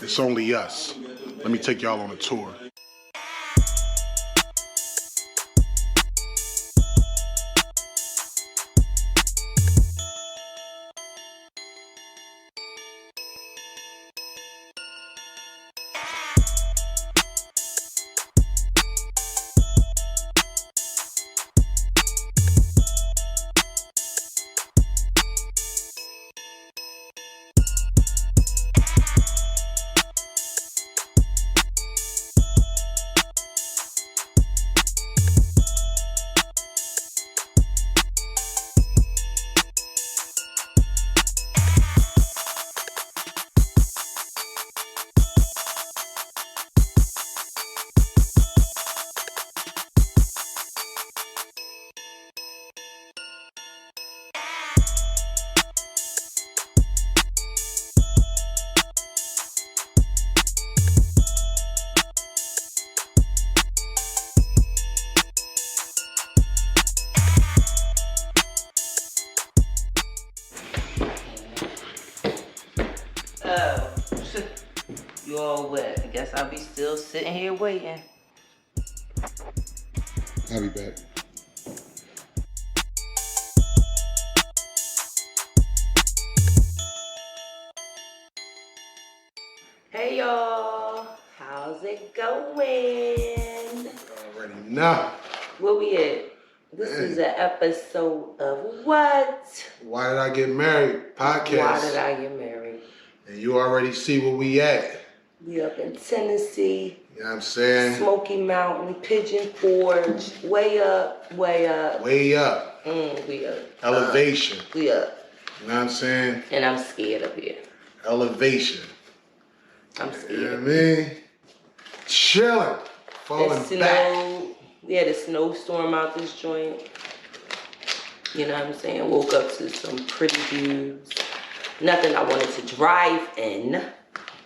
It's only us. Let me take y'all on a tour. You all wet. I guess I'll be still sitting here waiting. I'll be back. Hey y'all, how's it going? Already know. Where we at? This is an episode of what? Why Did I Get Married? Podcast. Why did I get married? And you already see where we at. We up in Tennessee. You know what I'm saying? Smoky Mountain, Pigeon Forge, way up, way up. Way up. We up. Elevation. We up. You know what I'm saying? And I'm scared up here. Elevation. I'm scared. You know what I mean? Chilling. Falling back. We had a snowstorm out this joint. You know what I'm saying? Woke up to some pretty views. Nothing I wanted to drive in.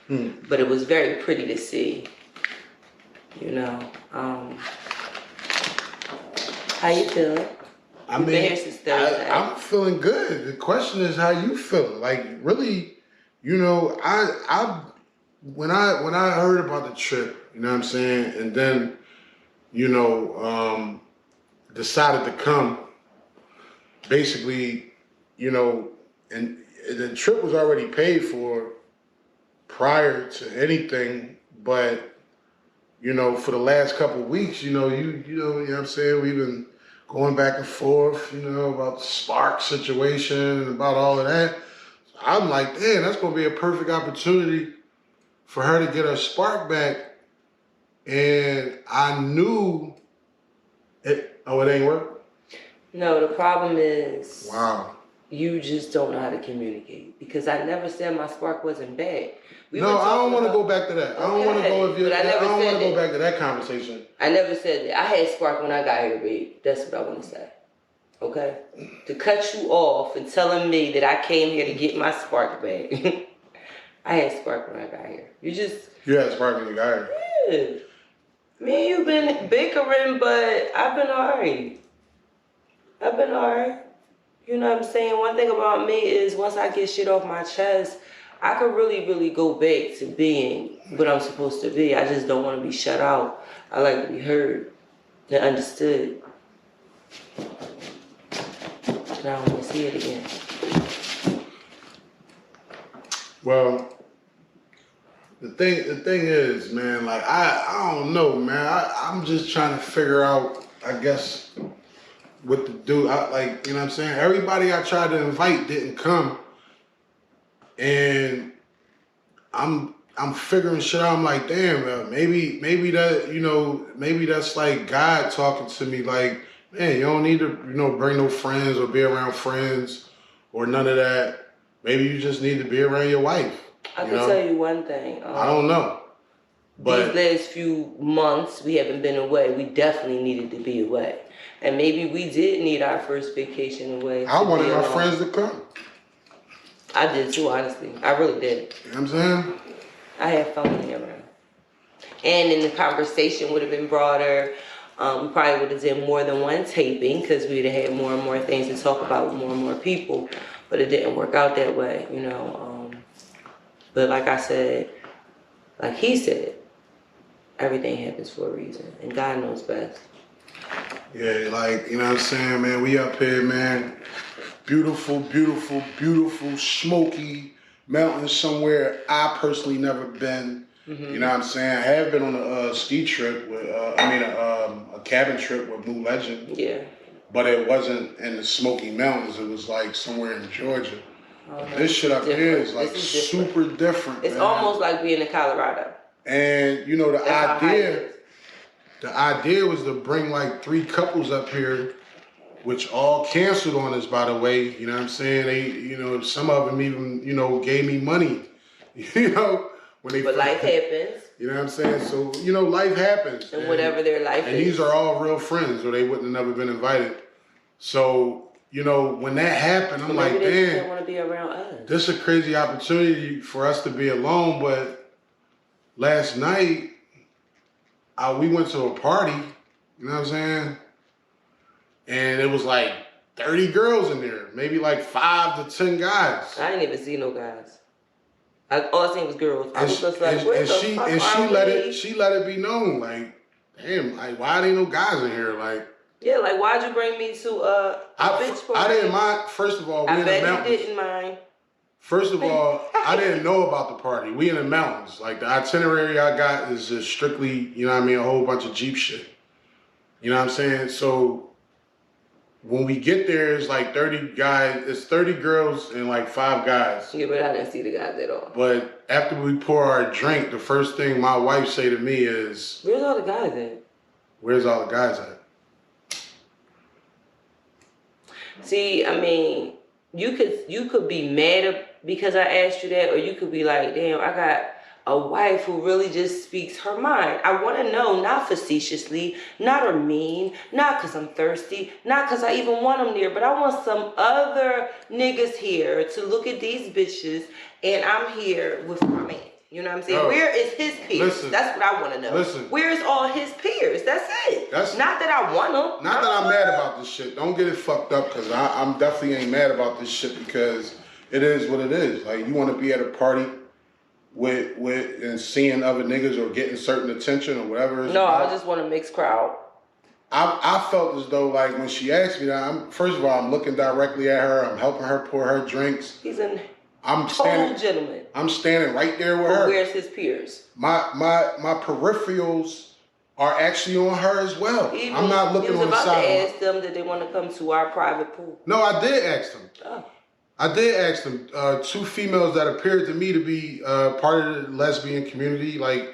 But it was very pretty to see. You know. How you feeling? You've been here since Thursday. I'm feeling good. The question is how you feeling. Like really, you know, when I heard about the trip, you know what I'm saying, and then, you know, decided to come, basically, you know, and the trip was already paid for prior to anything, but, you know, for the last couple of weeks, you know what I'm saying, we've been going back and forth, you know, about the spark situation and about all of that. So I'm like, damn, that's going to be a perfect opportunity for her to get her spark back. And I knew it ain't work? No, the problem is, wow, you just don't know how to communicate. Because I never said my spark wasn't bad. No, I don't want to go back to that. I don't want to go if you. I don't want to go back to that conversation. I never said that. I had spark when I got here, babe. That's what I want to say. Okay? To cut you off and telling me that I came here to get my spark back. I had spark when I got here. You had spark when you got here. Yeah. Me and you been bickering, but I've been alright. You know what I'm saying? One thing about me is once I get shit off my chest, I could really, really go back to being what I'm supposed to be. I just don't want to be shut out. I like to be heard and understood. And I don't want to see it again. Well, the thing is, man, like I don't know, man. I'm just trying to figure out, I guess, what to do. Like, you know what I'm saying? Everybody I tried to invite didn't come. And I'm figuring shit out. I'm like, damn, man, maybe that, you know, maybe that's like God talking to me like, man, you don't need to, you know, bring no friends or be around friends or none of that. Maybe you just need to be around your wife. I can tell you one thing. I don't know. But these last few months we haven't been away. We definitely needed to be away. And maybe we did need our first vacation away. I wanted my friends to come. I did too, honestly. I really did. You know what I'm saying? I had fun with him around. And then the conversation would have been broader. We probably would have done more than one taping because we'd have had more and more things to talk about with more and more people. But it didn't work out that way, you know. But like I said, like he said, everything happens for a reason, and God knows best. Yeah, like, you know what I'm saying, man? We up here, man. Beautiful, beautiful, beautiful, smoky mountains somewhere I personally never been. Mm-hmm. You know what I'm saying? I have been on a ski trip with, a cabin trip with Blue Legend. Yeah. But it wasn't in the Smoky Mountains. It was like somewhere in Georgia. Oh, no, this shit up here is like super different. It's man. almost like being in Colorado. And you know the idea was to bring like 3 couples up here, which all canceled on us, by the way. You know what I'm saying? They, you know, some of them even, you know, gave me money. You know, when they. But life happens. You know what I'm saying? So, you know, life happens. And whatever their life is. And these are all real friends, or they wouldn't have never been invited. So, you know, when that happened, I'm like, they damn, don't want to be around us. This is a crazy opportunity for us to be alone. But last night, we went to a party, you know what I'm saying? And it was like 30 girls in there, maybe like 5 to 10 guys. I didn't even see no guys. All I seen was girls. I was just like, where the fuck she let it be known, like, damn, like, why ain't no guys in here? Like, yeah, like, why'd you bring me to a bitch party? I didn't mind. First of all, I bet you didn't mind. First of all, I didn't know about the party. We in the mountains. Like, the itinerary I got is just strictly, you know what I mean, a whole bunch of Jeep shit. You know what I'm saying? So when we get there, it's like 30 guys. It's 30 girls and like 5 guys. Yeah, but I didn't see the guys at all. But after we pour our drink, the first thing my wife say to me is, where's all the guys at? Where's all the guys at? See, I mean, you could be mad because I asked you that, or you could be like, damn, I got a wife who really just speaks her mind. I want to know, not facetiously, not or mean, not because I'm thirsty, not because I even want them there, but I want some other niggas here to look at these bitches, and I'm here with my man. You know what I'm saying? No. Where is his peers? Listen, that's what I want to know. Listen. Where's all his peers? That's it. That's not that I want them. Not that I'm mad about this shit. Don't get it fucked up, because I'm definitely ain't mad about this shit, because it is what it is. Like, you want to be at a party with and seeing other niggas or getting certain attention or whatever. No, I just want a mixed crowd. I felt as though, like, when she asked me that, first of all, I'm looking directly at her. I'm helping her pour her drinks. He's a total gentleman. I'm standing right there with her. Where's his peers? My peripherals are actually on her as well. I'm not looking on the side. He was about to ask them that they want to come to our private pool. No, I did ask them. Oh. I did ask them. 2 females that appeared to me to be part of the lesbian community. Like,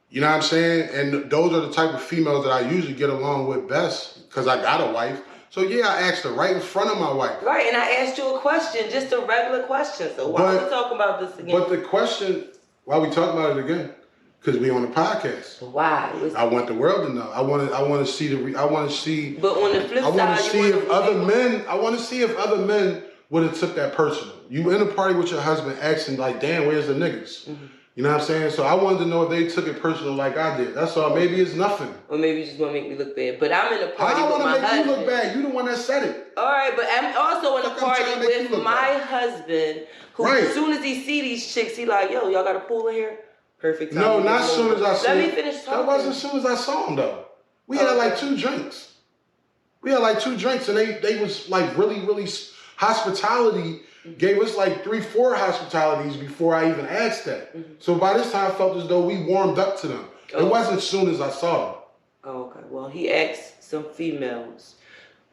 you know what I'm saying? And those are the type of females that I usually get along with best, because I got a wife. So yeah, I asked her right in front of my wife. Right, and I asked you a question, just a regular question. So why are we talking about this again? But the question, why we talking about it again? Because we on the podcast. Why? I want the world to know. I want to see I want to see. But on the flip side, I want to see if other men would have took that personal. You in a party with your husband asking like, damn, where's the niggas? Mm-hmm. You know what I'm saying? So I wanted to know if they took it personal like I did. That's all. Maybe it's nothing. Or maybe you just want to make me look bad. But I'm in a party with my husband. I want to make you look bad. You the one that said it. All right, but I'm also in a party with my husband, who as soon as he see these chicks, he like, yo, y'all got a pool in here? Perfect time. No, not as soon as I saw him. Let me finish talking. That wasn't as soon as I saw him, though. We had like 2 drinks. And they was like really, really hospitality. Gave us like 3-4 hospitalities before I even asked that. Mm-hmm. So by this time, I felt as though we warmed up to them. It wasn't as soon as I saw them. Oh, okay. Well, he asked some females.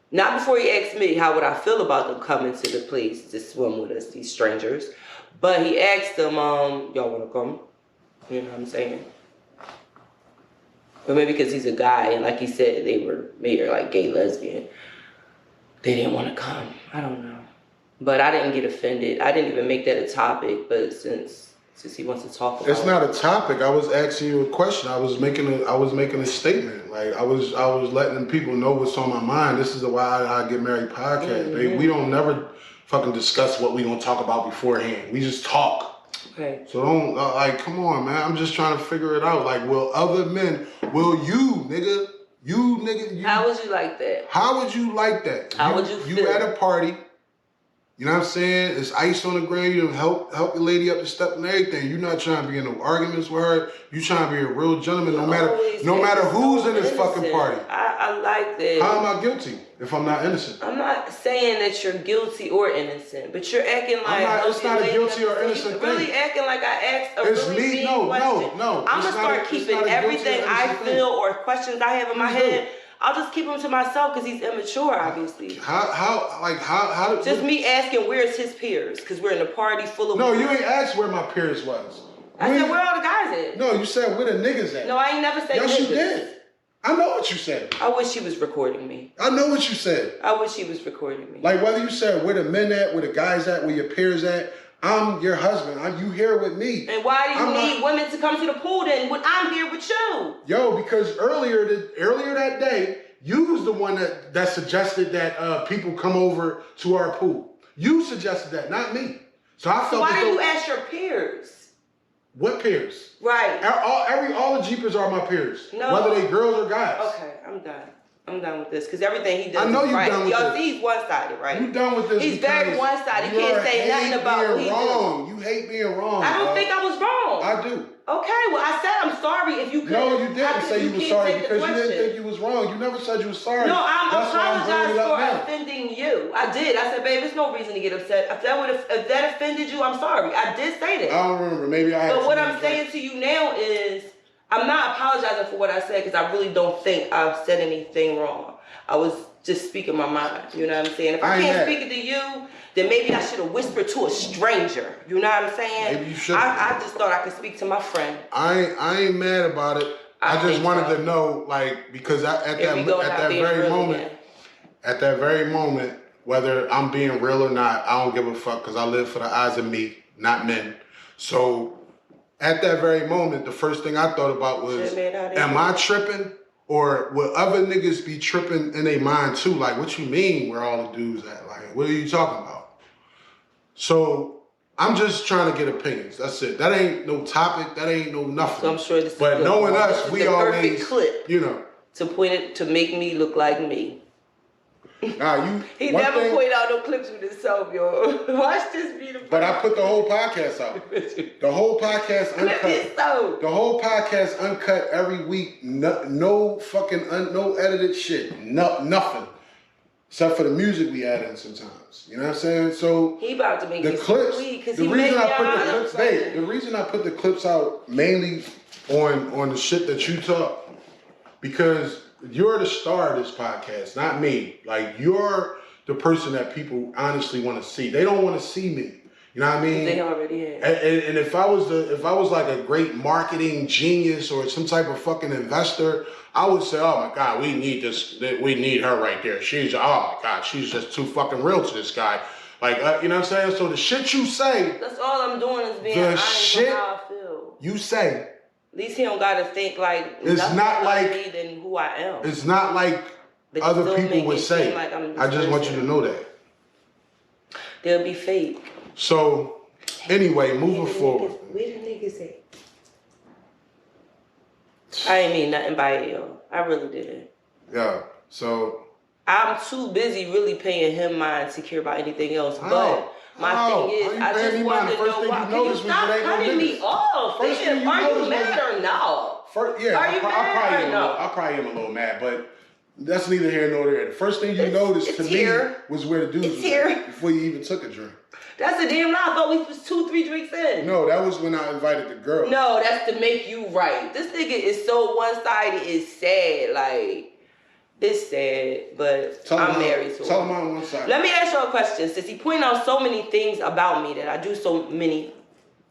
Not before he asked me how would I feel about them coming to the place to swim with us, these strangers. But he asked them, y'all want to come? You know what I'm saying? Or maybe because he's a guy, and like he said, they were maybe like gay, lesbian. They didn't want to come. I don't know. But I didn't get offended. I didn't even make that a topic. But since he wants to talk about it's not a topic. I was asking you a question. I was making a statement. Like I was letting people know what's on my mind. This is the Why I Get Married podcast. Mm-hmm. We don't never fucking discuss what we gonna talk about beforehand. We just talk. Okay. So don't come on, man. I'm just trying to figure it out. Like, will you, nigga? You. How would you like that? How would you like that? How would you feel? You at a party. You know what I'm saying? It's ice on the ground. You help your lady up the step and everything. You're not trying to be in no arguments with her. You trying to be a real gentleman, no matter who's in this fucking party. I like that. How am I guilty if I'm not innocent? I'm not saying that you're guilty or innocent, but you're acting like it's not a guilty or innocent thing. Really acting like I asked a really mean question. No. I'm gonna start keeping everything I feel or questions I have in my head. I'll just keep him to myself because he's immature, obviously. How? Just me asking where's his peers because we're in a party full of. No, you ain't asked where my peers was. I said where all the guys at? No, you said where the niggas at. No, I ain't never said yes, niggas. You did. I know what you said. I wish he was recording me. I know what you said. I wish he was recording me. Like whether you said where the men at, where the guys at, where your peers at. I'm your husband. You here with me. And why do you need women to come to the pool then when I'm here with you? Yo, because earlier that day, you was the one that suggested that people come over to our pool. You suggested that, not me. So I felt. So why didn't you ask your peers? What peers? Right. All the Jeepers are my peers. No. Whether they girls or guys. Okay, I'm done. I'm done with this because everything he does I know is you're right. done with Y'all this. see he's one-sided, right? You done with this? He's very one-sided. He can't say nothing about what he wrong. You hate being wrong. I don't think I was wrong. I do. Okay, well I said I'm sorry if you could. No, you didn't say you were sorry because you didn't think you was wrong. You never said you were sorry. No, I'm apologizing for now. offending you. I did. I said, babe, there's no reason to get upset. If that offended you, I'm sorry. I did say that. I don't remember. Maybe I had. But what I'm saying to you now is, I'm not apologizing for what I said because I really don't think I've said anything wrong. I was just speaking my mind. You know what I'm saying? If I can't speak it to you, then maybe I should have whispered to a stranger. You know what I'm saying? Maybe you should. I just thought I could speak to my friend. I ain't mad about it. I just wanted to know, like, because at that very moment, whether I'm being real or not, I don't give a fuck because I live for the eyes of me, not men. So at that very moment, the first thing I thought about was, am I tripping? Or will other niggas be tripping in their mind too? Like, what you mean where all the dudes at? Like, what are you talking about? So I'm just trying to get opinions. That's it. That ain't no topic. That ain't no nothing. So I'm sure this is but good. Knowing us, we always, perfect clip, you know, to point it to make me look like me. Nah, he never point out no clips with himself, yo. Watch this beautiful. But I put the whole podcast out. The whole podcast uncut. The whole podcast uncut every week. No fucking no edited shit. Nothing. Except for the music we add in sometimes. You know what I'm saying? So he about to make the clips. The reason I put the clips out mainly on the shit that you talk, because you're the star of this podcast, not me. Like, you're the person that people honestly want to see. They don't want to see me. You know what I mean? They already have. And if I was like a great marketing genius or some type of fucking investor, I would say, oh my God, we need this. We need her right there. She's, oh my God, she's just too fucking real to this guy. Like, you know what I'm saying? So the shit you say. That's all I'm doing is being honest with how I feel. You say. At least he don't gotta think like it's not like me than who I am. It's not like other people would say. Like I just want you to know that. They'll be fake. So anyway, moving forward. Where the niggas at? I ain't mean nothing by it, yo. I really didn't. Yeah. So I'm too busy really paying him mind to care about anything else. But my thing is, I just wanted to know why. Can you stop cutting me off? Are you mad or no? I probably am a little mad, but that's neither here nor there. The first thing you noticed to me was where the dudes was at before you even took a drink. That's a damn lie. I thought we was 2-3 drinks in. No, that was when I invited the girl. No, that's to make you right. This nigga is so one-sided. It's sad. Like, it's sad, but I'm married to him. Tell him I'm one side. Let me ask you a question. Since he pointed out so many things about me that I do so many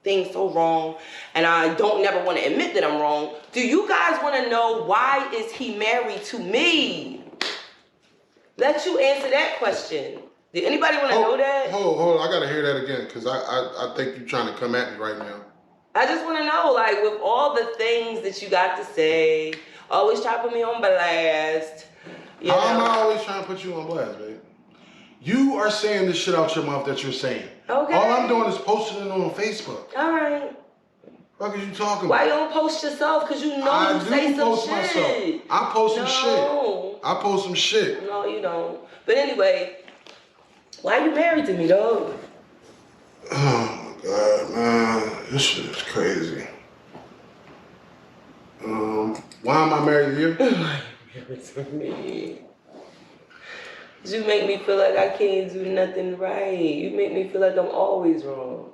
things so wrong, and I don't never want to admit that I'm wrong, do you guys want to know why is he married to me? Let you answer that question. Did anybody want to know that? Hold on. I got to hear that again because I think you're trying to come at me right now. I just want to know, like, with all the things that you got to say, always try to put me on blast. How am I always trying to put you on blast, babe? You are saying this shit out your mouth that you're saying. Okay. All I'm doing is posting it on Facebook. All right. What are you talking about? Why you don't post yourself? Because you know you say some shit. Myself. I post some shit. I post some shit. No, you don't. But anyway, Why you married to me, dog? Oh my God, man, this shit is crazy. Why am I married to you? Why you married to me? You make me feel like I can't do nothing right. You make me feel like I'm always wrong.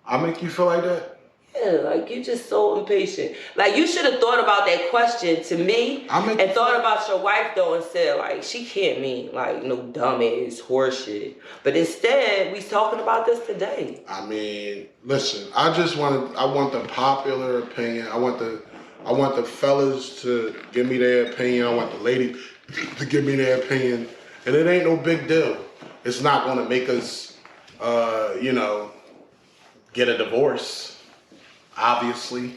I make you feel like that? Yeah, like you're just so impatient. Like you should have thought about that question to me and thought about your wife though and said like she can't mean like no dumbass horseshit. But instead we talking about this today. I mean, listen, I want the popular opinion. I want the fellas to give me their opinion. I want the ladies to give me their opinion. And it ain't no big deal. It's not gonna make us get a divorce. Obviously.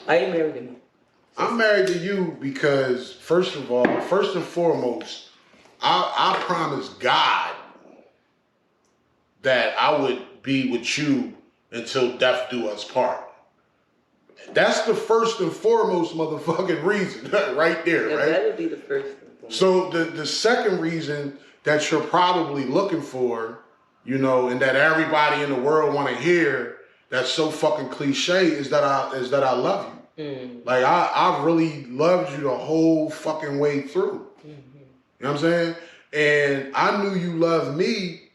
Why you married to me? I'm married to you because, first and foremost, I promised God that I would be with you until death do us part. That's the first and foremost motherfucking reason, right there, right? That would be the first one. So the second reason that you're probably looking for, and that everybody in the world want to hear, that's so fucking cliche, is that I love you. Mm. Like I really loved you the whole fucking way through. Mm-hmm. You know what I'm saying? And I knew you loved me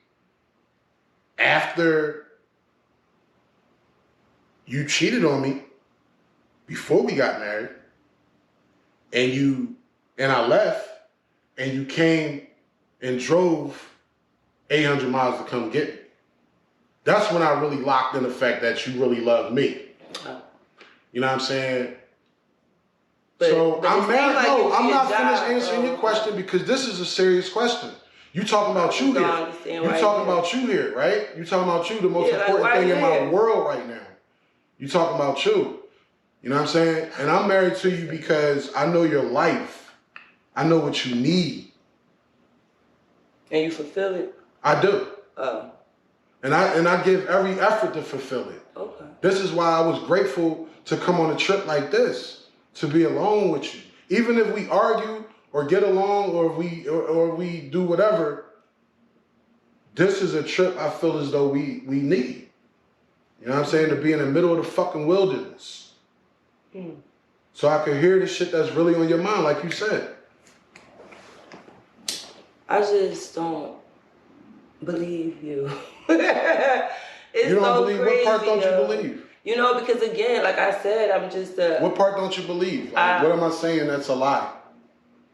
after you cheated on me before we got married, and I left, and you came and drove 800 miles to come get me. That's when I really locked in the fact that you really love me. You know what I'm saying? But I'm married. Like no, I'm not finished answering your question because this is a serious question. You talking about you here. You talking about you here, right? You talking about you, the most important thing in my world right now. You talking about you. You know what I'm saying? And I'm married to you because I know your life. I know what you need. And you fulfill it? I do. And I give every effort to fulfill it. Okay. This is why I was grateful to come on a trip like this, to be alone with you. Even if we argue or get along or we do whatever, this is a trip I feel as though we need. You know what I'm saying? To be in the middle of the fucking wilderness. So I can hear the shit that's really on your mind, like you said. I just don't believe you. It's you don't so believe? Crazy, what part don't you believe? Because again, like I said, I'm just what part don't you believe? Like, what am I saying that's a lie?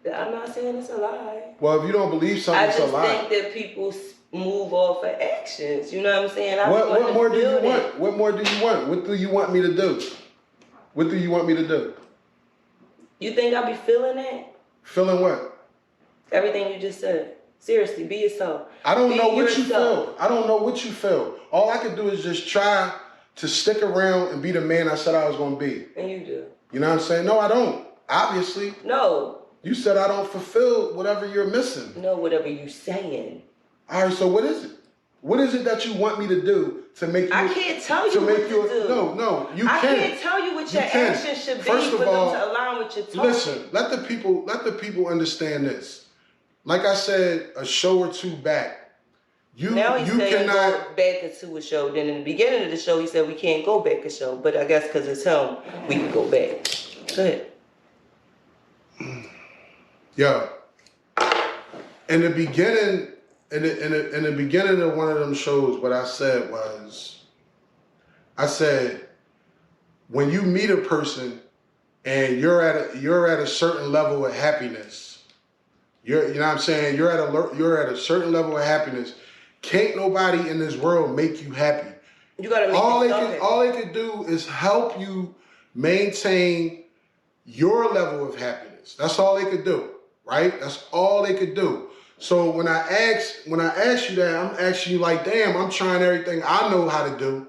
I'm not saying it's a lie. Well, if you don't believe something, it's a lie. I just think that people move off of actions. You know what I'm saying? What more do you want? What more do you want? What do you want me to do? What do you want me to do? You think I be feeling that? Feeling what? Everything you just said. Seriously, be yourself. I don't know what you feel. I don't know what you feel. All I can do is just try to stick around and be the man I said I was going to be. And you do. You know what I'm saying? No, I don't. Obviously. No. You said I don't fulfill whatever you're missing. No, whatever you're saying. All right, so what is it? What is it that you want me to do to make you... I can't tell you what to do. No, you can't. I can't tell you what your actions should be for them to align with your talk. Listen, let the people understand this. Like I said, a show or two back, you cannot go back into a show. Then in the beginning of the show, he said we can't go back a show, but I guess because it's him, we can go back. Go ahead. Yo, in the beginning, in the beginning of one of them shows, what I said was, when you meet a person and you're at a certain level of happiness. You know what I'm saying? You're at a certain level of happiness. Can't nobody in this world make you happy. You gotta make all they can do is help you maintain your level of happiness. That's all they could do, right? That's all they could do. So when I ask you that, I'm asking you like, damn, I'm trying everything I know how to do.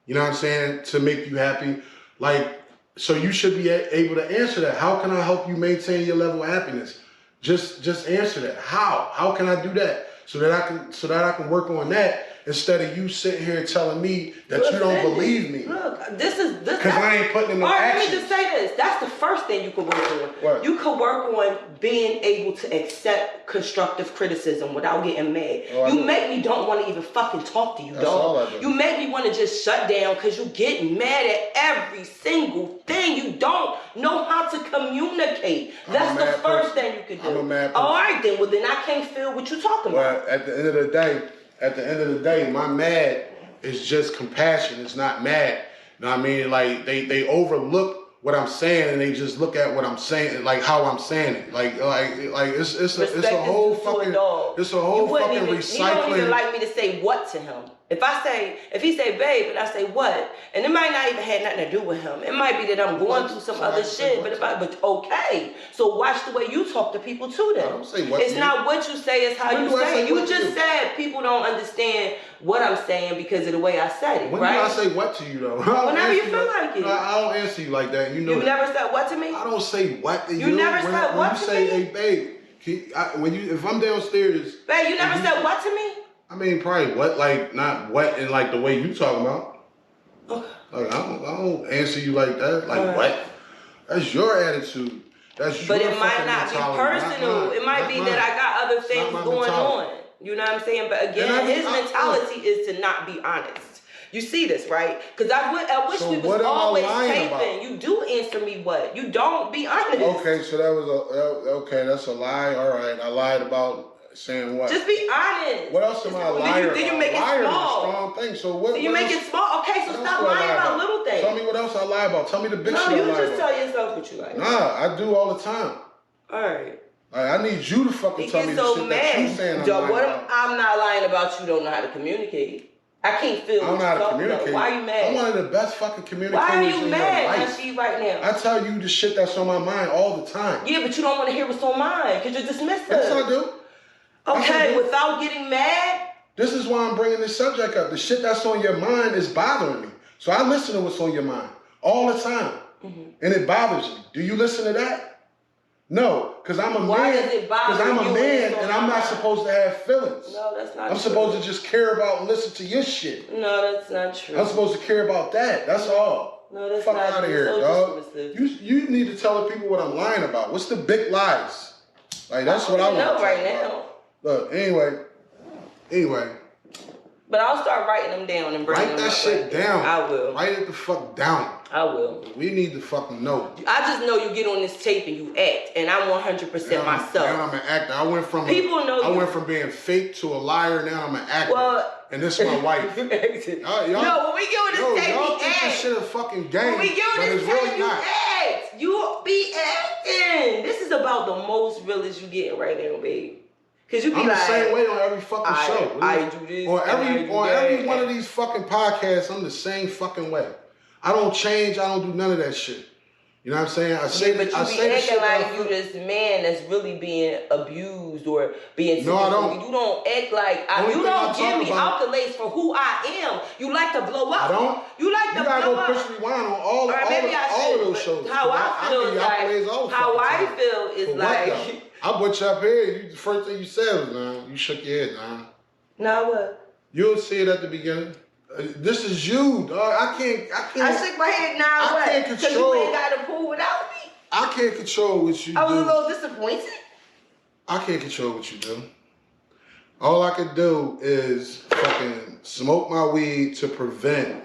You know what I'm saying? To make you happy. Like, so you should be able to answer that. How can I help you maintain your level of happiness? Just answer that. How can I do that so that I can work on that instead of you sitting here telling me that you don't believe me. Look, this is this. Because I ain't putting in no action. Let me just say this. That's the first thing you can work on. What? You can work on being able to accept constructive criticism without getting mad. Oh, you make me don't want to even fucking talk to you, That's dog. all I do. You make me want to just shut down because you get mad at every single thing. You don't know how to communicate. That's the first thing you can do. I'm a mad person. All right, then. Well, then I can't feel what you're talking about. But at the end of the day, my mad is just compassion. It's not mad. You know what I mean? Like they overlook what I'm saying and they just look at what I'm saying, like how I'm saying it. Like it's a whole fucking recycling. You don't even like me to say what to him. If he say babe and I say what, and it might not even have nothing to do with him. It might be that I'm going through some other shit, but okay. So watch the way you talk to people too then. I don't say what it's not what you say, it's how you say it. You just said people don't understand what I'm saying because of the way I said it, when right? do I say what to you though? Whenever you feel like it. I don't answer you like that. You know. You never said what to me? I don't say what to you. You never said what to me? When you say, hey babe, if I'm downstairs. Babe, you never said what to me? I mean, probably what, like, not what in, like, the way you talking about. Okay. Like, I don't answer you like that. Like, what? That's your attitude. That's your But it might not be personal. It might be that I got other things going on. You know what I'm saying? But again, his mentality is to not be honest. You see this, right? Because I wish we was always taping. You do answer me what? You don't be honest. Okay, so that was that's a lie. All right, I lied about saying what? Just be honest. What else am I lying about? Then you make it small. Liar is a strong thing. So what? Then you make it small. Okay, so stop lying about little things. Tell me what else I lie about. Tell me the big shit I lie about. No, you just tell yourself what you like. Nah, I do all the time. All right. I need you to fucking tell me the shit that you saying I'm lying about. I'm not lying about you don't know how to communicate. I can't feel what you're talking about. Why are you mad? I'm one of the best fucking communicators in your life. Why are you mad right now? I tell you the shit that's on my mind all the time. Yeah, but you don't want to hear what's on mine because you're dismissive. Yes, I do. Okay, without getting mad? This is why I'm bringing this subject up. The shit that's on your mind is bothering me. So I listen to what's on your mind all the time. Mm-hmm. And it bothers you. Do you listen to that? No, because I'm a man. Why does it bother you? Because I'm a man and I'm not supposed to have feelings. No, that's not true. I'm supposed to just care about and listen to your shit. No, that's not true. I'm supposed to care about that. That's all. No, that's Fuck not out of here, so dog. You need to tell the people what I'm lying about. What's the big lies? Like, that's what I want to know right now. Look, anyway. But I'll start writing them down and bring them up. Write that shit down. I will. Write it the fuck down. I will. We need to fucking know. I just know you get on this tape and you act, and I'm 100% myself. Now I'm an actor. I went from being fake to a liar. Now I'm an actor. Well, and this is my wife. No, when we get on this tape, y'all we think act. this shit a fucking game, when we get on this tape, really you act. You be acting. This is about the most realest you getting right now, babe. Cause you be I'm the same way on every fucking show. I do this. On every one of these fucking podcasts, I'm the same fucking way. I don't change. I don't do none of that shit. You know what I'm saying? But you be acting like you this man that's really being abused or being. No, I don't. You don't act like you don't give me accolades for who I am. You like to blow up. I don't. You like to blow up. You gotta go push rewind on all of those shows. How I feel is like. I put you up here. The first thing you said was, "Nah," you shook your head, "Nah." Now what? You'll see it at the beginning. This is you, dog. I can't. I shook my head now. I can't control. Because you ain't got to pull without me. I can't control what you do. I was a little disappointed. I can't control what you do. All I can do is fucking smoke my weed to prevent.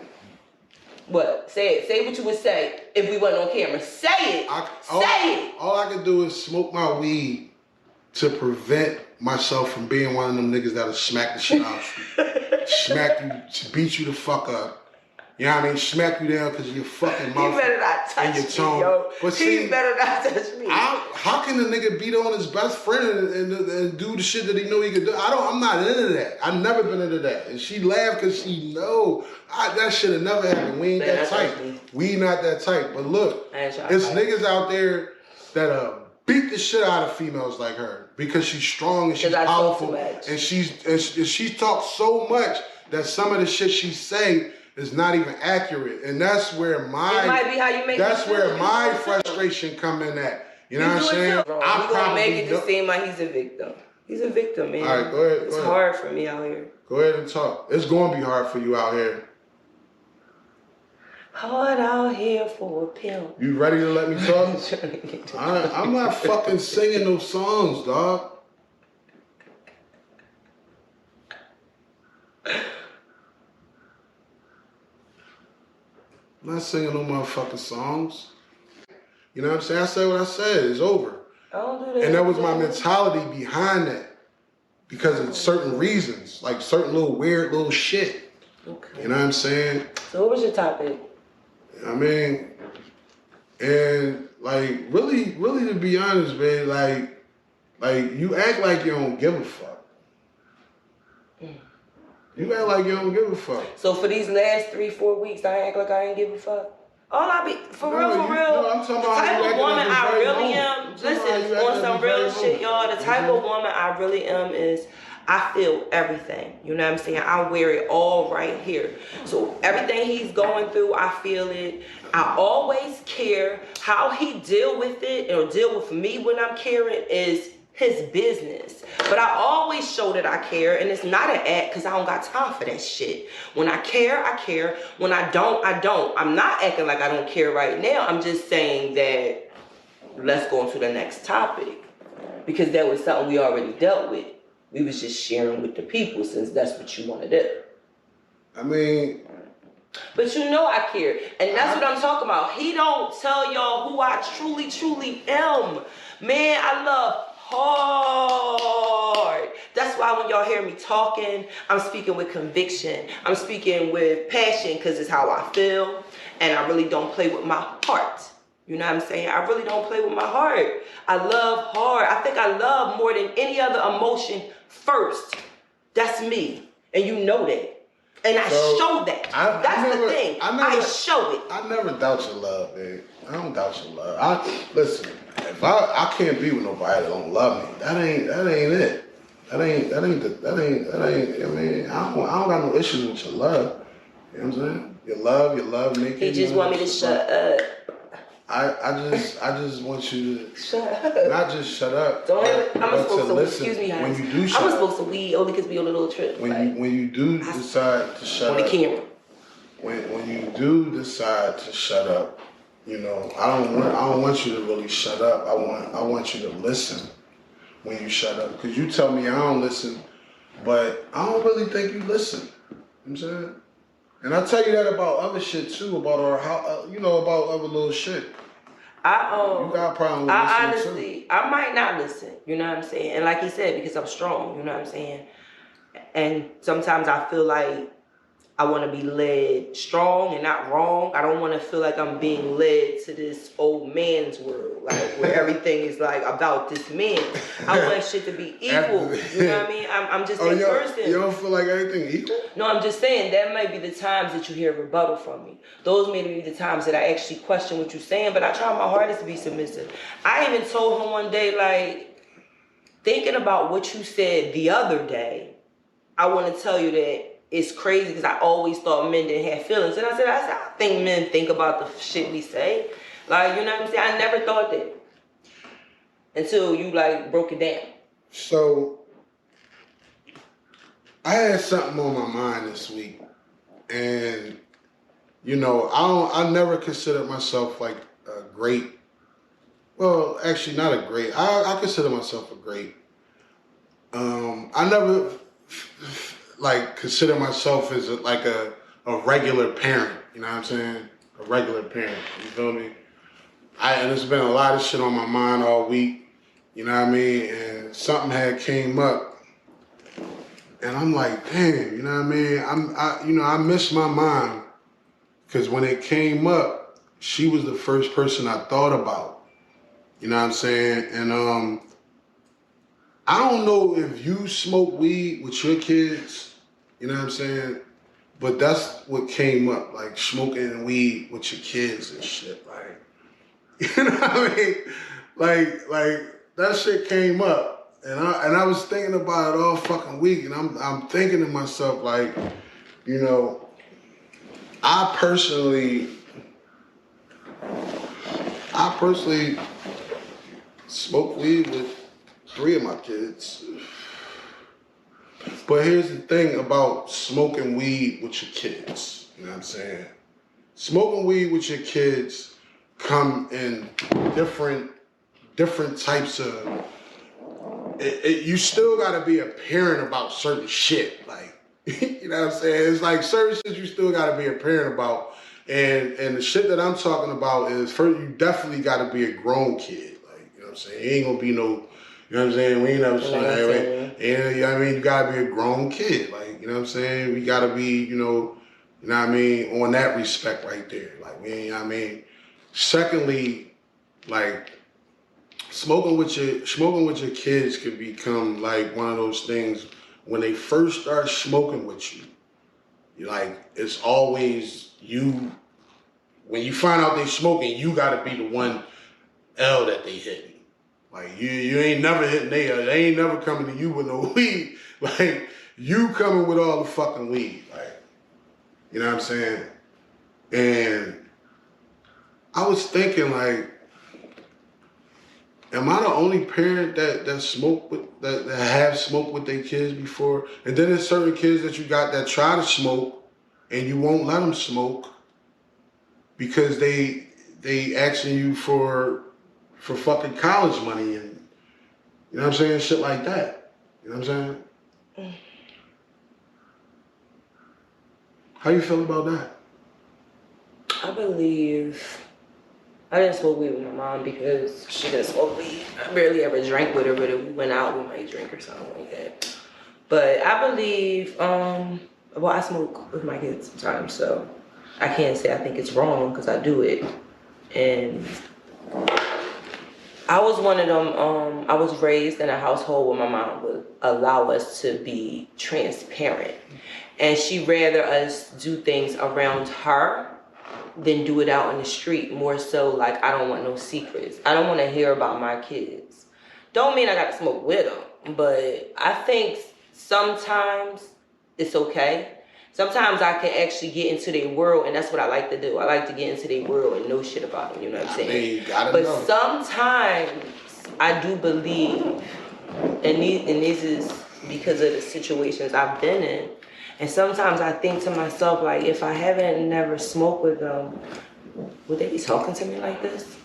What? Say it. Say what you would say if we wasn't on camera. Say it. Say it. All I can do is smoke my weed to prevent myself from being one of them niggas that'll smack the shit out of you. Smack you, beat you the fuck up. You know what I mean? Smack you down because of your fucking mouth. You better not touch your tone. Me, yo. But see, he better not touch me. How can the nigga beat on his best friend and do the shit that he know he could do? I'm not into that. I've never been into that. And she laughed because she know that shit have never happened. We ain't that tight. We not that tight. But look, it's niggas out there that beat the shit out of females like her because she's strong and she's powerful and she talks so much that some of the shit she say is not even accurate, and that's where my frustration come in at. You know what I'm saying? I'm gonna make it to seem like he's a victim. He's a victim, man. All right, go ahead. It's hard for me out here. Go ahead and talk. It's going to be hard for you out here. Hard out here for a pimp. You ready to let me talk? I'm not fucking singing those songs, dog. I'm not singing no motherfucking songs. You know what I'm saying? I said what I said. It's over. I don't do that. And that was my mentality behind that. Because of certain reasons. Like certain little weird little shit. Okay. You know what I'm saying? So what was your topic? I mean, and like really to be honest, man, like you act like you don't give a fuck. You act like you don't give a fuck. So for these last 3-4 weeks, I act like I ain't give a fuck. All I be for real. No, I'm talking the about type of woman like I really am. Listen, on some real shit, y'all. The type of woman I really am is I feel everything. You know what I'm saying? I wear it all right here. So everything he's going through, I feel it. I always care. How he deal with it or deal with me when I'm caring is his business. But I always show that I care, and it's not an act because I don't got time for that shit. When I care, I care. When I don't, I don't. I'm not acting like I don't care right now. I'm just saying that let's go on to the next topic because that was something we already dealt with. We was just sharing with the people since that's what you want to do. I mean... But you know I care. And that's what I'm talking about. He don't tell y'all who I truly am. Man, I love hard. That's why when y'all hear me talking, I'm speaking with conviction. I'm speaking with passion because it's how I feel. And I really don't play with my heart. You know what I'm saying? I really don't play with my heart. I love hard. I think I love more than any other emotion first. That's me. And you know that. And I show that. That's the thing. I show it. I never doubt your love, babe. I don't doubt your love. Listen, if I can't be with nobody that don't love me, that ain't it. I mean, I don't got no issues with your love. You know what I'm saying? Your love making. He just want me to shut up. I just want you to shut up. Not just shut up. I'm supposed to listen. Excuse me, guys. When you do shut up. I'm supposed to weed only because we on a little trip. When you do decide to shut up. On the camera. When you do decide to shut up, you know, I don't want you to really shut up. I want you to listen when you shut up. Because you tell me I don't listen, but I don't really think you listen. You know what I'm saying? And I tell you that about other shit too, about our about other little shit. You got a problem with I honestly, I might not listen. You know what I'm saying? And like he said, because I'm strong. You know what I'm saying? And sometimes I feel like I want to be led strong and not wrong. I don't want to feel like I'm being led to this old man's world, like where everything is like about this man. I want shit to be equal. You know what I mean? I'm just that person. You don't feel like everything equal? No, I'm just saying that might be the times that you hear rebuttal from me. Those may be the times that I actually question what you're saying, but I try my hardest to be submissive. I even told him one day, like, thinking about what you said the other day, I want to tell you that it's crazy because I always thought men didn't have feelings. And I said, I think men think about the shit we say. Like, you know what I'm saying? I never thought that. Until you, like, broke it down. So, I had something on my mind this week. And, you know, I never considered myself, like, a great. Well, actually, not a great. I consider myself a great. I never... like consider myself as a regular parent, you know what I'm saying? A regular parent, you feel me? And there's been a lot of shit on my mind all week, you know what I mean? And something had came up, and I'm like, damn, you know what I mean? I miss my mom, because when it came up, she was the first person I thought about, you know what I'm saying? And I don't know if you smoke weed with your kids, you know what I'm saying? But that's what came up, like smoking weed with your kids and shit. Like, you know what I mean? Like that shit came up, and I was thinking about it all fucking week, and I'm thinking to myself, like, you know, I personally smoke weed with 3 of my kids. But here's the thing about smoking weed with your kids. You know what I'm saying? Smoking weed with your kids come in different types of. You still gotta be a parent about certain shit. Like, you know what I'm saying? It's like certain shit you still gotta be a parent about. And the shit that I'm talking about is, first, you definitely gotta be a grown kid. Like, you know what I'm saying? You ain't gonna be no, you know what I'm saying? We ain't never seen that. And you know what I mean? You gotta be a grown kid. Like, you know what I'm saying? We gotta be, you know what I mean, on that respect right there. Like, you know what I mean? Secondly, like, smoking with your kids could become like one of those things when they first start smoking with you. You like, it's always you. When you find out they smoking, you gotta be the one L that they hitting. Like, you ain't never hitting they ain't never coming to you with no weed. Like, you coming with all the fucking weed. Like, you know what I'm saying? And I was thinking, like, am I the only parent that smoke with that have smoked with their kids before? And then there's certain kids that you got that try to smoke and you won't let them smoke because they asking you for fucking college money and, you know what I'm saying, shit like that. You know what I'm saying? How you feel about that? I believe I didn't smoke weed with my mom because she didn't smoke weed. I barely ever drank with her, but if we went out, we might drink or something like that. But I believe, well, I smoke with my kids sometimes, so I can't say I think it's wrong because I do it. And I was one of them, I was raised in a household where my mom would allow us to be transparent. And she'd rather us do things around her than do it out in the street. More so, like, I don't want no secrets. I don't want to hear about my kids. Don't mean I got to smoke with them, but I think sometimes it's okay. Sometimes I can actually get into their world, and that's what I like to do. I like to get into their world and know shit about them, you know what I'm saying? But sometimes I do believe, and this is because of the situations I've been in, and sometimes I think to myself, like, if I haven't never smoked with them, would they be talking to me like this?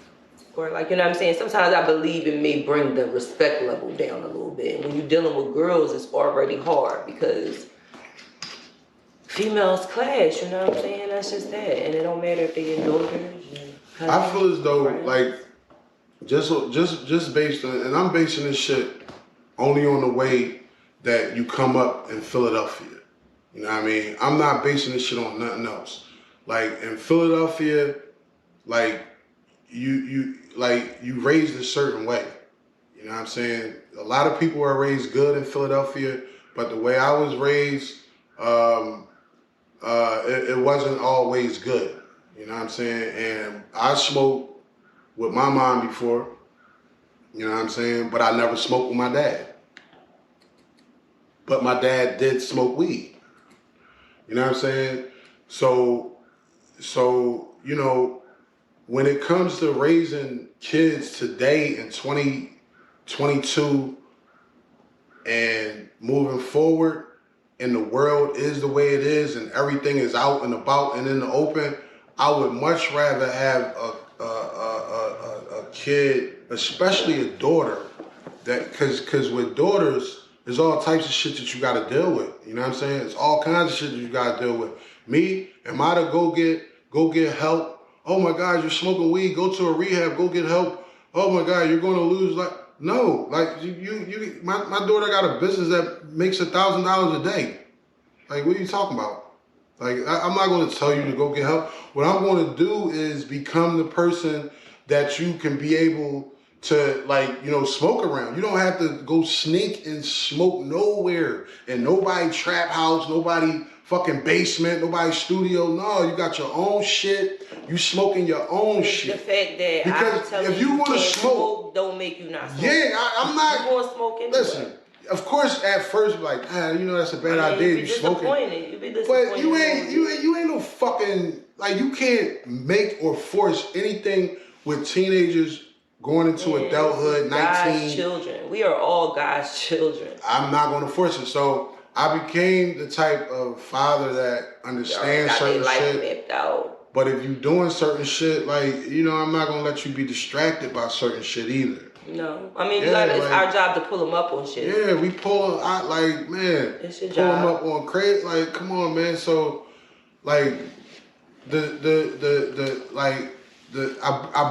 Or, like, you know what I'm saying? Sometimes I believe it may bring the respect level down a little bit. When you're dealing with girls, it's already hard because females clash, you know what I'm saying? That's just that. And it don't matter if they your daughters. I feel as though, like, just based on, and I'm basing this shit only on the way that you come up in Philadelphia. You know what I mean? I'm not basing this shit on nothing else. Like, in Philadelphia, like, you raised a certain way. You know what I'm saying? A lot of people are raised good in Philadelphia, but the way I was raised, it wasn't always good. You know what I'm saying? And I smoked with my mom before, you know what I'm saying? But I never smoked with my dad. But my dad did smoke weed. You know what I'm saying? So, you know, when it comes to raising kids today in 2022 and moving forward, and the world is the way it is and everything is out and about and in the open, I would much rather have a kid, especially a daughter, that because with daughters, there's all types of shit that you got to deal with. You know what I'm saying? It's all kinds of shit that you got to deal with. Me, am I to go get help? Oh my God, you're smoking weed. Go to a rehab. Go get help. Oh my God, you're going to lose. Like, no, like my daughter got a business that makes $1,000 a day. Like, what are you talking about? Like, I'm not going to tell you to go get help. What I'm going to do is become the person that you can be able to, like, you know, smoke around. You don't have to go sneak and smoke nowhere. And nobody trap house, nobody fucking basement, nobody studio. No, you got your own shit. You smoking your own shit. The fact that because I'm telling if you want to smoke, don't make you not smoke. Yeah, I'm not. You going to smoke anyway. Listen, of course, at first, like, you know, that's a bad idea. You smoking, you be disappointed. but you ain't no fucking, like, you can't make or force anything with teenagers going into adulthood. 19. God's children. We are all God's children. I'm not going to force it. So I became the type of father that understands certain shit. But if you doing certain shit, like, you know, I'm not gonna let you be distracted by certain shit either. No, I mean, it's our job to pull them up on shit. Yeah, we pull them out, like, man, it's your pull job. them up on crazy, like, come on, man. So, like, I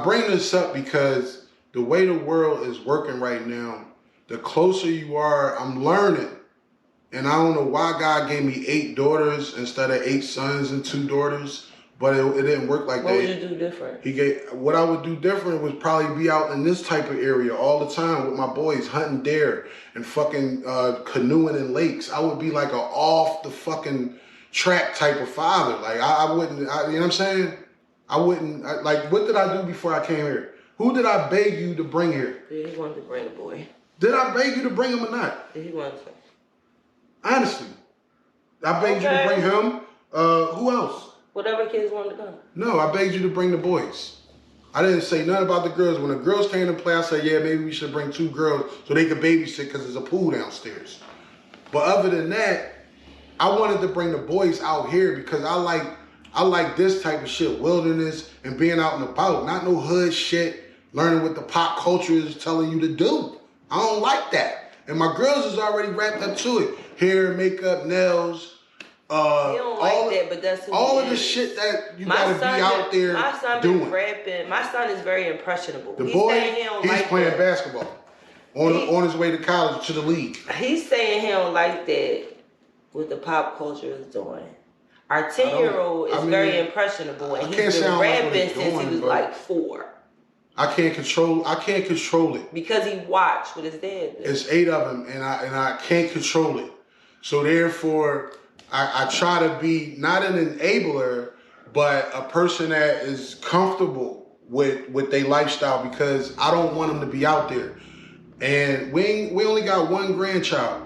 bring this up because the way the world is working right now, the closer you are, I'm learning. And I don't know why God gave me 8 daughters instead of 8 sons and 2 daughters. But it didn't work like that. What would you do different? What I would do different would probably be out in this type of area all the time with my boys, hunting deer and fucking canoeing in lakes. I would be like a off the fucking track type of father. Like I wouldn't, you know what I'm saying? I wouldn't, like, what did I do before I came here? Who did I beg you to bring here? Yeah, he wanted to bring a boy. Did I beg you to bring him or not? Yeah, he wanted to. Honestly. I begged you to bring him. Who else? Whatever kids wanted to come. No, I begged you to bring the boys. I didn't say nothing about the girls. When the girls came to play, I said, yeah, maybe we should bring 2 girls so they could babysit because there's a pool downstairs. But other than that, I wanted to bring the boys out here because I like this type of shit, wilderness and being out and about. Not no hood shit, learning what the pop culture is telling you to do. I don't like that. And my girls is already wrapped up to it. Hair, makeup, nails. He don't like that, but that's who all he of the is. shit that you gotta be out there my son doing. Been rapping. My son is very impressionable. The boy, he's playing basketball on his way to college to the league. He's saying he don't like that. What the pop culture is doing. Our 10-year-old is very impressionable, and he's been rapping since he was like 4. I can't control it because he watched what his dad did. It's 8 of them, and I can't control it. So therefore, I try to be not an enabler, but a person that is comfortable with their lifestyle because I don't want them to be out there. And we only got 1 grandchild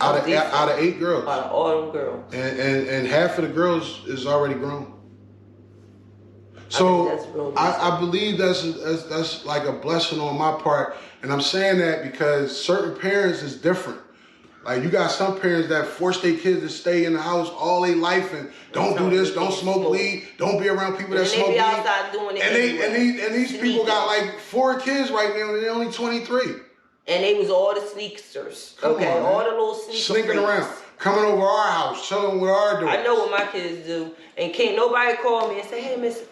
out of 8 girls. Out of all them girls. And half of the girls is already grown. So I believe that's like a blessing on my part. And I'm saying that because certain parents is different. Like you got some parents that force their kids to stay in the house all their life and don't do this, don't smoke weed, don't be around people that smoke weed. Outside doing it and these people got like 4 kids right now and they're only 23. And they was all the sneaksters. Okay, all the little sneakers. Sneaking around, coming over our house, chilling with our doors. I know what my kids do. And can't nobody call me and say, hey, Miss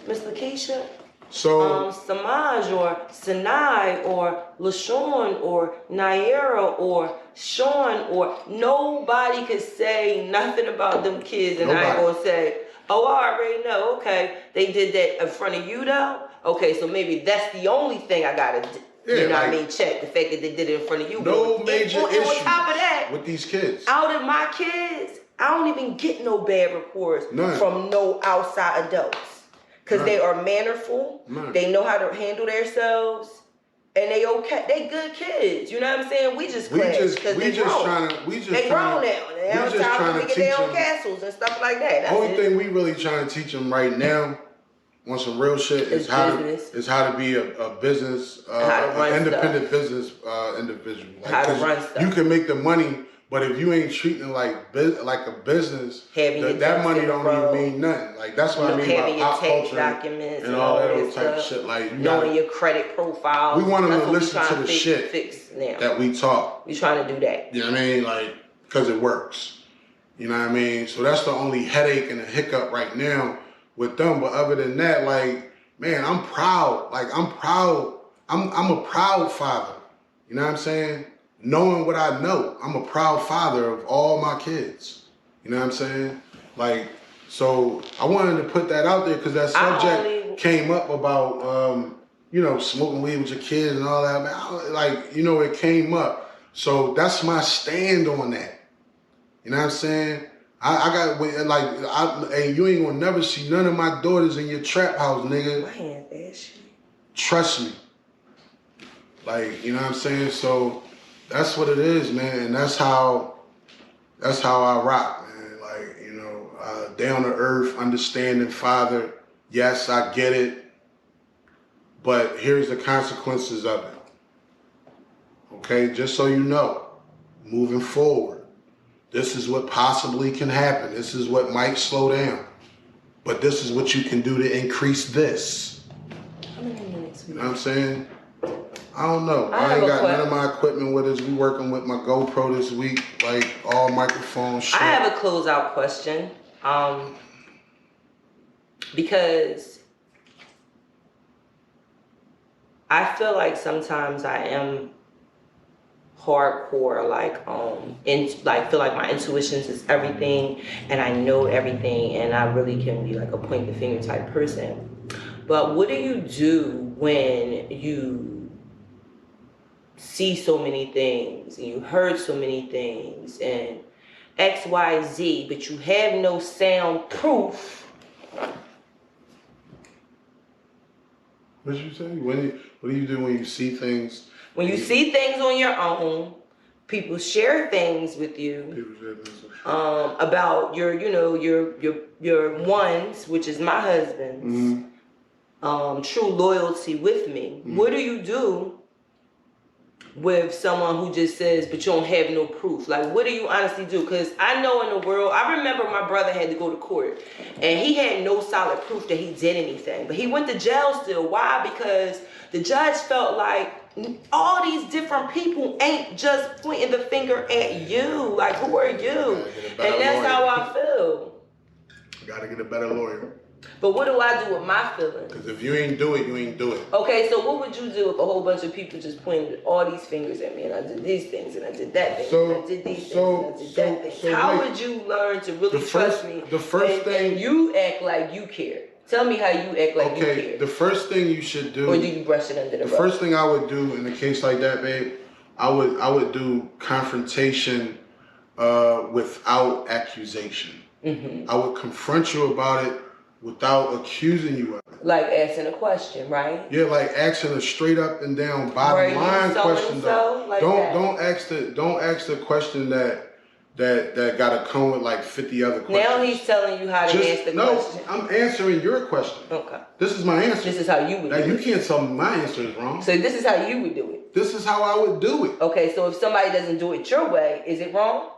Kisha, so Samaj or Sinai or LaShawn or Naira or Sean or nobody could say nothing about them kids and I ain't gonna say, oh, I already know, okay. They did that in front of you though? Okay, so maybe that's the only thing I gotta do. Yeah, you know what I mean? Check the fact that they did it in front of you. No major issue on top of that, with these kids. Out of my kids, I don't even get no bad reports from no outside adults. Because they are mannerful. They know how to handle themselves. And they okay. They good kids. You know what I'm saying? We just clash because they grown. They grown now. They have time to get their own castles and stuff like that. The only thing we really trying to teach them right now on some real shit is how to be a business, an independent business individual. Like, how to run stuff. You can make the money, but if you ain't treating it like a business, that money don't even mean nothing. Like that's what I mean by pop culture and all that other type of shit. Like knowing your credit profile. We want them to listen to the shit that we talk. We trying to do that. You know what I mean? Like because it works. You know what I mean? So that's the only headache and a hiccup right now with them. But other than that, like, man, I'm proud. Like, I'm proud. I'm a proud father. You know what I'm saying? Knowing what I know, I'm a proud father of all my kids. You know what I'm saying? Like, so I wanted to put that out there because that subject came up about, smoking weed with your kids and all that. Man, it came up. So that's my stand on that. You know what I'm saying? And you ain't gonna never see none of my daughters in your trap house, nigga. Man, that shit. Trust me. Like, you know what I'm saying? So that's what it is, man. And that's how I rock, man. Like, down to earth, understanding father. Yes, I get it. But here's the consequences of it. Okay, just so you know. moving forward. This is what possibly can happen. This is what might slow down. But this is what you can do to increase this. How many minutes? You know what I'm saying? I don't know. I ain't got none of my equipment with us. We working with my GoPro this week, like all microphone shit. I have a closeout question. Because I feel like sometimes I am hardcore, feel like my intuitions is everything and I know everything and I really can be like a point the finger type person. But what do you do when you see so many things and you heard so many things and X, Y, Z, but you have no sound proof? What did you say? What do you do when you see things? When you see things on your own, people share things with you about your ones, which is my husband's true loyalty with me. What do you do with someone who just says, but you don't have no proof? Like, what do you honestly do? Because I know in the world, I remember my brother had to go to court and he had no solid proof that he did anything, but he went to jail still. Why? Because the judge felt like all these different people ain't just pointing the finger at you. Like, who are you? And that's how I feel. You gotta get a better lawyer. But what do I do with my feelings? Because if you ain't do it, you ain't do it. Okay, so what would you do if a whole bunch of people just pointed all these fingers at me and I did these things and I did that thing and I did these things and I did that thing? How would you learn to really trust me? The first thing... And you act like you care. Tell me how you act like you care. Okay, the first thing you should do... Or do you brush it under the rug? The first thing I would do in a case like that, babe, I would do confrontation without accusation. Mm-hmm. I would confront you about it without accusing you of it. Like asking a question, right? Yeah, like asking a straight up and down bottom line question. Like don't ask the question that gotta come with like 50 other questions. Now he's telling you how to answer the question. No, I'm answering your question. Okay. This is my answer. This is how you would do it. You can't tell me my answer is wrong. So this is how you would do it. This is how I would do it. Okay, so if somebody doesn't do it your way, is it wrong?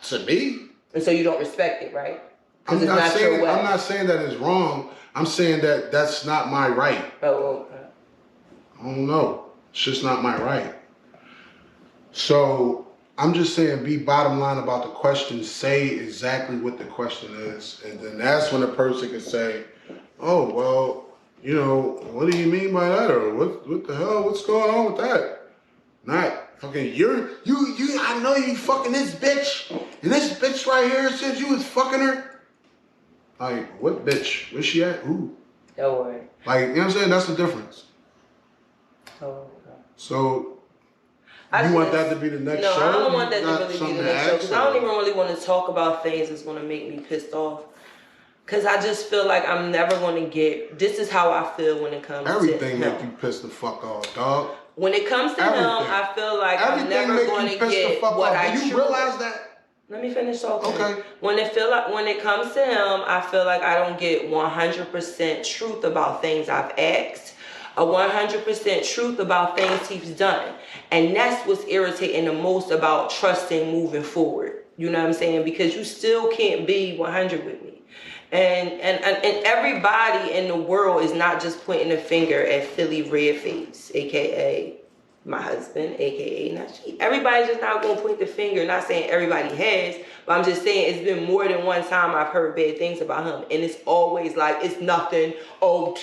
To me. And so you don't respect it, right? I'm not saying that it's wrong. I'm saying that that's not my right. Oh, okay. I don't know. It's just not my right. So I'm just saying, be bottom line about the question. Say exactly what the question is. And then that's when a person can say, oh, well, you know, what do you mean by that? Or what the hell? What's going on with that? Not fucking, I know you fucking this bitch. And this bitch right here said you was fucking her. Like, what bitch? Where's she at? Who? Don't worry. Like, you know what I'm saying? That's the difference. Oh, okay. So, you want that to be the next show? No, I don't want that to really be the next show. Because I don't even really want to talk about things that's going to make me pissed off. Because I just feel like I'm never going to get... This is how I feel when it comes to him. Everything make you pissed the fuck off, dog. When it comes to him, I feel like I'm never going to get what I truly... Do you realize that? Let me finish talking. Okay. When it comes to him, I feel like I don't get 100% truth about things I've asked, a 100% truth about things he's done. And that's what's irritating the most about trusting moving forward. You know what I'm saying? Because you still can't be 100 with me. And everybody in the world is not just pointing a finger at Philly Redface, aka my husband, aka not she. Everybody's just not gonna point the finger. Not saying everybody has, but I'm just saying it's been more than one time I've heard bad things about him, and it's always like it's nothing. Oh,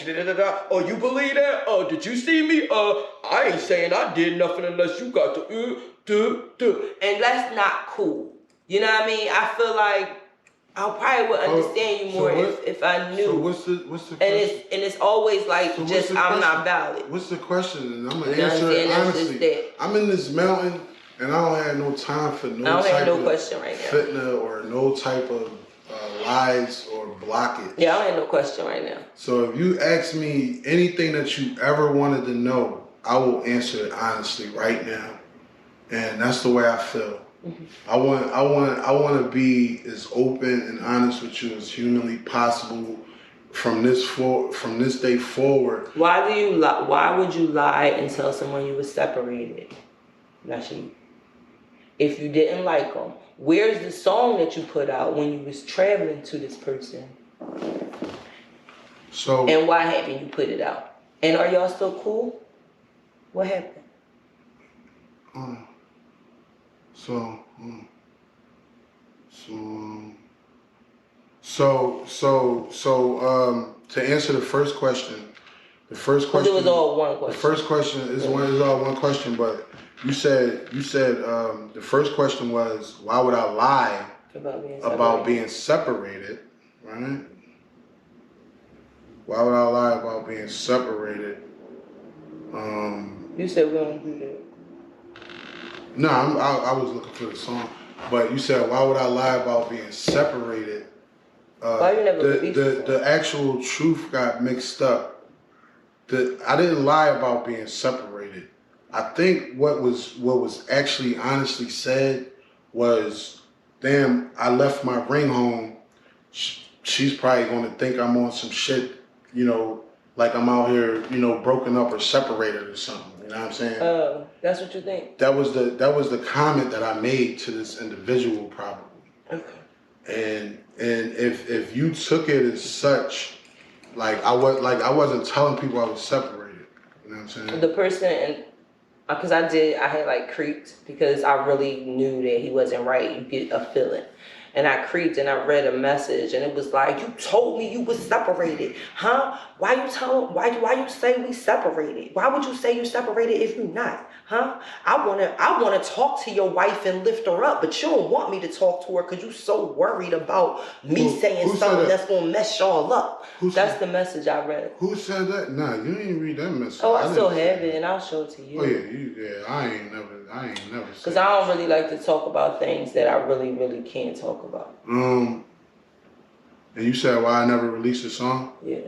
oh, you believe that? Oh, did you see me? I ain't saying I did nothing unless you got to and that's not cool. You know what I mean? I feel like I probably would understand you more if I knew. So what's the question? And it's always like I'm not valid. What's the question? And I'm gonna answer it honestly. I'm in this mountain and I don't have no time for no type of question right now. Fitna or no type of lies or blockage. Yeah, I don't have no question right now. So if you ask me anything that you ever wanted to know, I will answer it honestly right now. And that's the way I feel. Mm-hmm. I want to be as open and honest with you as humanly possible from this day forward. Why would you lie and tell someone you were separated? Not you. if you didn't like them, where's the song that you put out when you was traveling to this person? So. And why haven't you put it out? And are y'all still cool? What happened? To answer the first question, it was all one question. The first question is all one question, but you said the first question was, why would I lie about being separated, right? Why would I lie about being separated? You said we don't do that. No, I was looking for the song, but you said, why would I lie about being separated? Why you never the actual truth got mixed up. I didn't lie about being separated. I think what was actually honestly said was, damn, I left my ring home. She's probably going to think I'm on some shit, like I'm out here, broken up or separated or something. You know what I'm saying? Oh, that's what you think? That was the comment that I made to this individual, probably. Okay. And if you took it as such, I wasn't telling people I was separated. You know what I'm saying? The person, because I had creeped because I really knew that he wasn't right. You get a feeling. And I creeped and I read a message and it was like, you told me you was separated, huh? Why you say we separated? Why would you say you separated if you're not, huh? I wanna talk to your wife and lift her up, but you don't want me to talk to her because you so worried about me saying something that's gonna mess y'all up. That's the message I read. Who said that? Nah, you didn't read that message. Oh, I still have it and I'll show it to you. Oh yeah, I ain't never. Because I don't really like to talk about things that I really, really can't talk about. And you said why I never released the song? Yeah.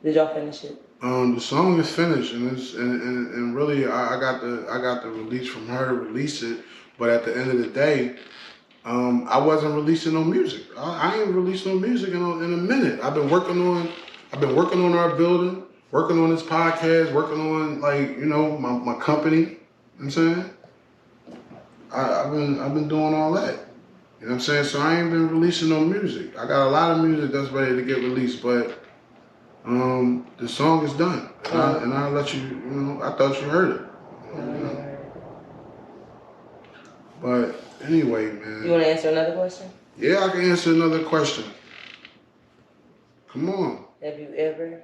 Did y'all finish it? The song is finished, and really I got the release from her to release it. But at the end of the day, I wasn't releasing no music. I ain't released no music in a minute. I've been working on our building, working on this podcast, working on my company. You know what I'm saying? I've been doing all that. You know what I'm saying? So I ain't been releasing no music. I got a lot of music that's ready to get released, but the song is done. And I'll let you, I thought you heard it. But anyway, man. You want to answer another question? Yeah, I can answer another question. Come on. Have you ever,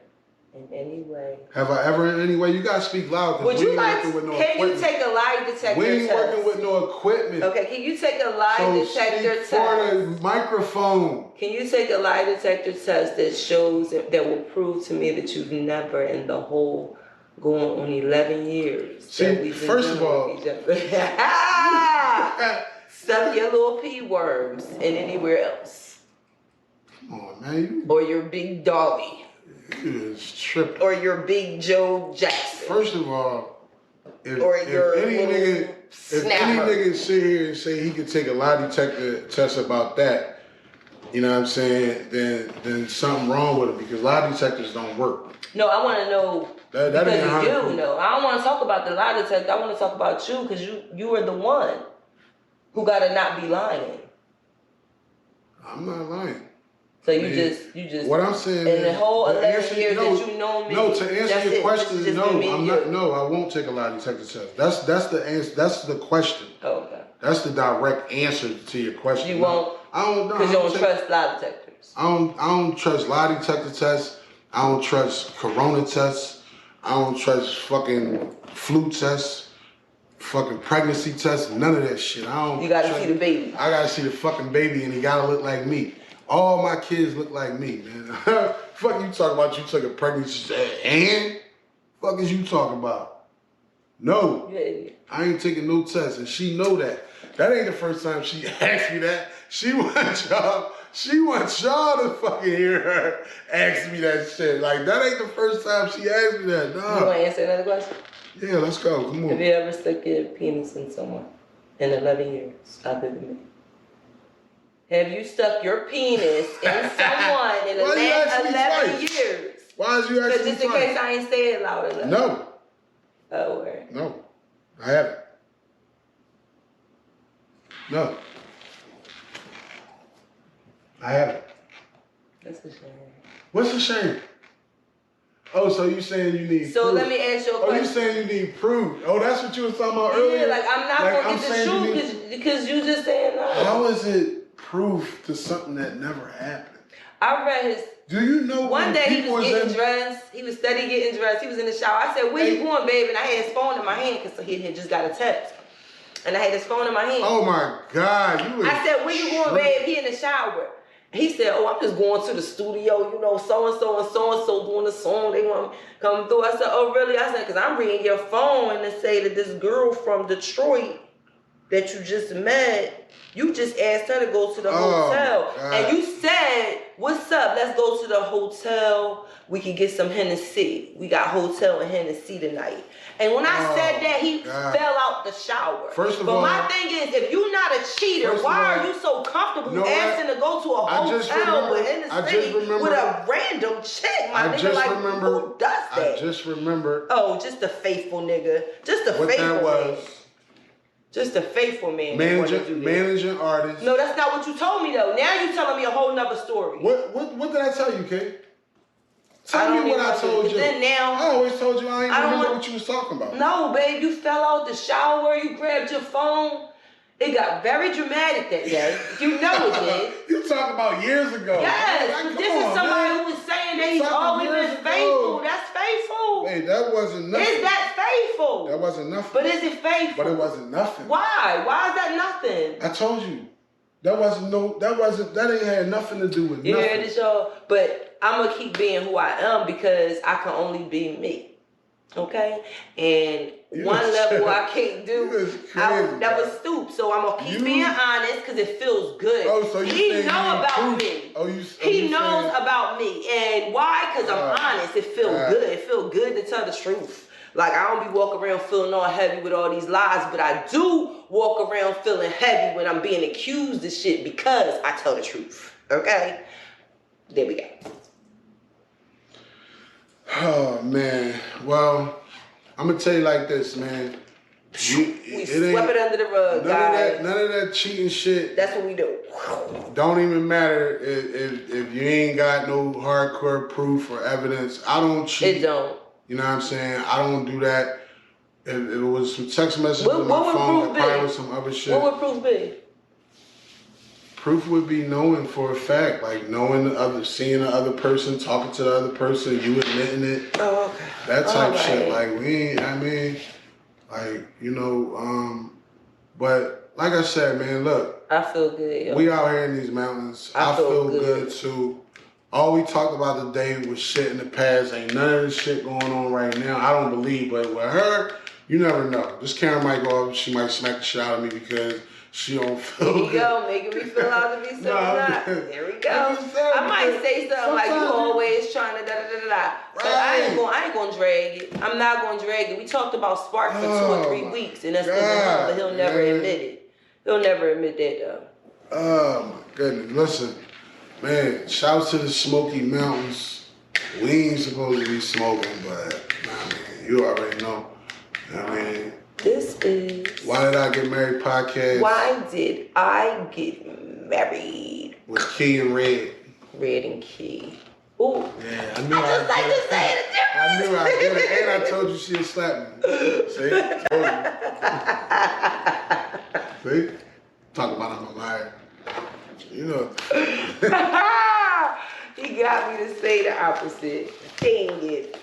in any way... Have I ever in any way? You got to speak loud. Would you like... Can you take a lie detector test? We ain't working with no equipment. Okay, can you take a lie detector test? For the microphone. Can you take a lie detector test that shows, that will prove to me that you've never in the whole going on 11 years. See, first of all... Stuff your little P worms and anywhere else. Come on, man. Or your big Dolly. You is tripping. Or your big Joe Jackson. First of all, if any nigga sit here and say he could take a lie detector test about that, you know what I'm saying, then something wrong with it, because lie detectors don't work. No, I want to know, that because you do know. I don't want to talk about the lie detector. I want to talk about you, because you are the one who got to not be lying. I'm not lying. So you just. What I'm saying in the whole 11 years that you know me. No, to answer your question, no, I'm not. No, I won't take a lie detector test. That's the answer. That's the question. Oh, okay. That's the direct answer to your question. You won't. I don't. Because you don't trust lie detectors. I don't trust lie detector tests. I don't trust corona tests. I don't trust fucking flu tests. Fucking pregnancy tests. None of that shit. I don't. You gotta see the baby. I gotta see the fucking baby, and he gotta look like me. All my kids look like me, man. Fuck you talking about? You took a pregnancy and fuck is you talking about? No, yeah. I ain't taking no tests, and she know that. That ain't the first time she asked me that. She wants y'all to fucking hear her ask me that shit. Like, that ain't the first time she asked me that. Nah. You want to answer another question? Yeah, let's go. Come on. Have you ever stuck your penis in someone in 11 years other than me? Have you stuck your penis in someone in the last 11 years? Why is you asking me just in case I ain't say it loud enough. No. Oh, word. No, I haven't. No. I haven't. That's a shame. What's a shame? Oh, so you saying you need So proof. let me ask you a Oh, question. you saying you need proof. Oh, that's what you was talking about earlier? Yeah, like I'm not Like, gonna get the shoe because you just saying no. How is it proof to something that never happened? I read his. Do you know one day he was getting dressed. He was steady getting dressed. He was in the shower. I said, "Where you going, babe?" And I had his phone in my hand because he had just got a text. And I had his phone in my hand. Oh my God! I said, "Where you going, babe?" He in the shower. He said, "Oh, I'm just going to the studio. You know, so and so doing the song. They want to come through." I said, "Oh, really?" I said, "Cause I'm reading your phone and it say that this girl from Detroit that you just met, you just asked her to go to the hotel, and you said, 'What's up? Let's go to the hotel. We can get some Hennessy. We got hotel and Hennessy tonight.'" And when I said that, he fell out the shower. First of all, my thing is, if you're not a cheater, why are you so comfortable asking to go to a hotel with Hennessy with a random chick? My nigga, like, who does that? I just remember. Oh, just a faithful nigga. Just a faithful man. Just a faithful man. Managing artist. No, that's not what you told me though. Now you telling me a whole nother story. What did I tell you, Kay? Tell me what I told you. Then now, I always told you I ain't remember what you was talking about. No, babe, you fell out the shower, you grabbed your phone. It got very dramatic that day. You know it did. You talking about years ago. Yes, like, this is somebody who was saying that he's always been faithful. That's faithful. Hey, that wasn't nothing. Is that faithful? That wasn't nothing. But is it faithful? But it wasn't nothing. Why? Why is that nothing? I told you. That ain't had nothing to do with nothing. Yeah, it's y'all. But I'm gonna keep being who I am because I can only be me. Okay? And one level I can't do. That was stupid. So I'm gonna keep being honest because it feels good. Oh, so he know about me. He knows about me. And why? Because I'm honest. It feels good. It feels good to tell the truth. Like, I don't be walking around feeling all heavy with all these lies, but I do walk around feeling heavy when I'm being accused of shit because I tell the truth. Okay? There we go. Oh, man. Well, I'm going to tell you like this, man. We sweep it under the rug, guys. None of that cheating shit. That's what we do. Don't even matter if you ain't got no hardcore proof or evidence. I don't cheat. It don't. You know what I'm saying? I don't do that. If it was some text messages on my phone, it probably was some other shit. What would proof be? Proof would be knowing for a fact, like knowing seeing the other person, talking to the other person, you admitting it. Oh, okay. That type shit. Like but like I said, man, look. I feel good, yo. We out here in these mountains. I feel good too. All we talked about today was shit in the past. Ain't none of this shit going on right now. I don't believe, but with her, you never know. This camera might go up. She might smack the shit out of me because she don't feel good. There you go, making me feel out to be so not. There we go. I might say something like, you always trying to da-da-da-da-da. But I ain't gonna drag it. I'm not gonna drag it. We talked about Spark for 2 or 3 weeks, and that's but he'll never admit it. He'll never admit that, though. Oh, my goodness. Listen. Man, shouts to the Smoky Mountains. We ain't supposed to be smoking, but you already know. I mean, this is Why Did I Get Married podcast. Why Did I Get Married? With Key and Red. Red and Key. Ooh. Yeah, I knew I did it. And I told you she'd slap me. See? Told you. See? Talk about I'm a liar. You know. He got me to say the opposite. Dang it.